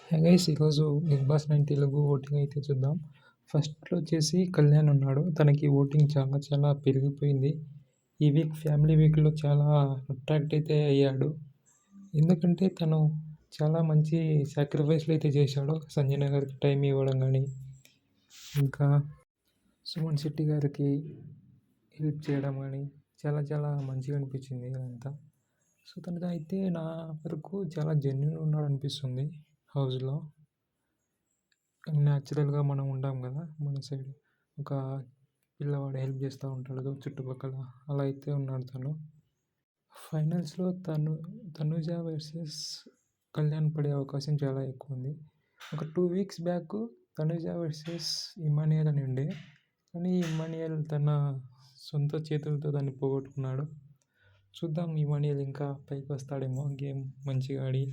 Hey guys ఈరోజు 'big boss 9' Telugu voting అయితే చూద్దాం. ఫస్ట్‌లో వచ్చేసి కళ్యాణ్ ఉన్నాడు. తనకి ఓటింగ్ చాలా చాలా పెరిగిపోయింది. ఈ వీక్ ఫ్యామిలీ వీక్‌లో చాలా అట్రాక్ట్ అయితే అయ్యాడు. ఎందుకంటే తను చాలా మంచి సాక్రిఫైస్‌లు అయితే చేశాడు. సంజన గారికి టైం ఇవ్వడం గానీ, ఇంకా సుమన్ శెట్టి గారికి హెల్ప్ చేయడం గానీ చాలా చాలా మంచిగా అనిపించింది అదంతా. సో తనదైతే నా వరకు చాలా జెన్యూన్‌గా ఉన్నాడనిపిస్తుంది హౌస్‌లో. న్యాచురల్‌గా మనం ఉంటాం కదా! మన సైడ్ ఒక పిల్లవాడు హెల్ప్ చేస్తూ ఉంటాడు చుట్టుపక్కల. అలా అయితే ఉన్నాడు తను. ఫైనల్స్‌లో తనుజ వర్సెస్ కళ్యాణ్ పడే అవకాశం చాలా ఎక్కువుంది. ఒక 2 weeks back Tanuja versus Immanuel అని ఉండే. కానీ ఇమ్మాన్యుయల్ తన సొంత చేతులతో దాన్ని పోగొట్టుకున్నాడు. చూద్దాం ఇమ్మాన్యుయల్ ఇంకా పైకి వస్తాడేమో గేమ్ మంచిగా ఆడి.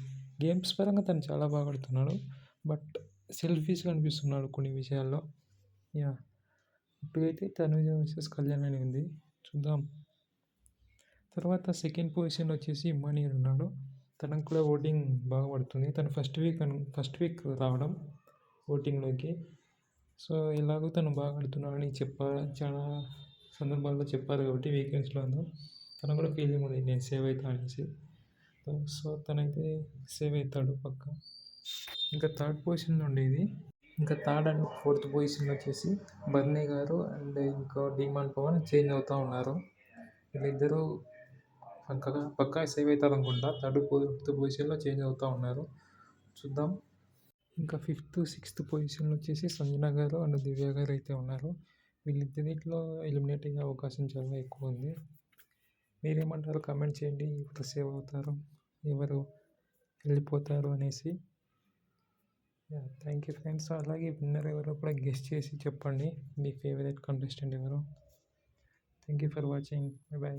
గేమ్స్ పరంగా తను చాలా బాగా ఆడుతున్నాడు. బట్ సెల్ఫిష్‌గా అనిపిస్తున్నాడు కొన్ని విషయాల్లో. యాహ్! ఇప్పుడైతే తనుజ వర్సెస్ కళ్యాణ్ అని ఉంది. చూద్దాం. తర్వాత సెకండ్ పొజిషన్‌లో వచ్చేసి ఇమ్మాన్యుయల్ ఉన్నాడు. తనకు కూడా ఓటింగ్ బాగా పడుతుంది. తను ఫస్ట్ వీక్ రావడం ఓటింగ్‌లోకి. సో, ఎలాగో తను బాగా ఆడుతున్నాడని చాలా సందర్భాల్లో చెప్పారు కాబట్టి వీకెండ్స్‌లోను. తనకు కూడా ఫీలింగ్ ఉంది నేను సేవ్ అయితా అనేసి. సో, తనైతే సేవ్ అయితాడు పక్కా. ఇంకా థర్డ్ పొజిషన్‌లో ఉండేది. ఇంకా థర్డ్ అండ్ ఫోర్త్ పొజిషన్‌లో వచ్చేసి బర్నీ గారు అండ్ ఇంకో డీమాన్ పవన్ చేంజ్ అవుతా ఉన్నారు. వీళ్ళిద్దరూ పక్కా సేవ్ అవుతారనుకుంటా. థర్డ్, ఫోర్త్ పొజిషన్‌లో చేంజ్ అవుతా ఉన్నారు. చూద్దాం. ఇంకా ఫిఫ్త్, సిక్స్త్ పొజిషన్‌లో వచ్చేసి సంజన గారు అండ్ దివ్య గారు అయితే ఉన్నారు. వీళ్ళిద్దరిట్లో ఎలిమినేట్ అయ్యే అవకాశం చాలా ఎక్కువ ఉంది. మీరేమంటారో కామెంట్ చేయండి. ఎవరు సేవ్ అవుతారు? ఎవరు వెళ్ళిపోతారు అనేసి. యాహ్! Thank you friends. అలాగే విన్నర్ ఎవరో కూడా గెస్ చేసి చెప్పండి. మీ ఫేవరెట్ కంటెస్టెంట్ ఎవరో? Thank you for watching. By.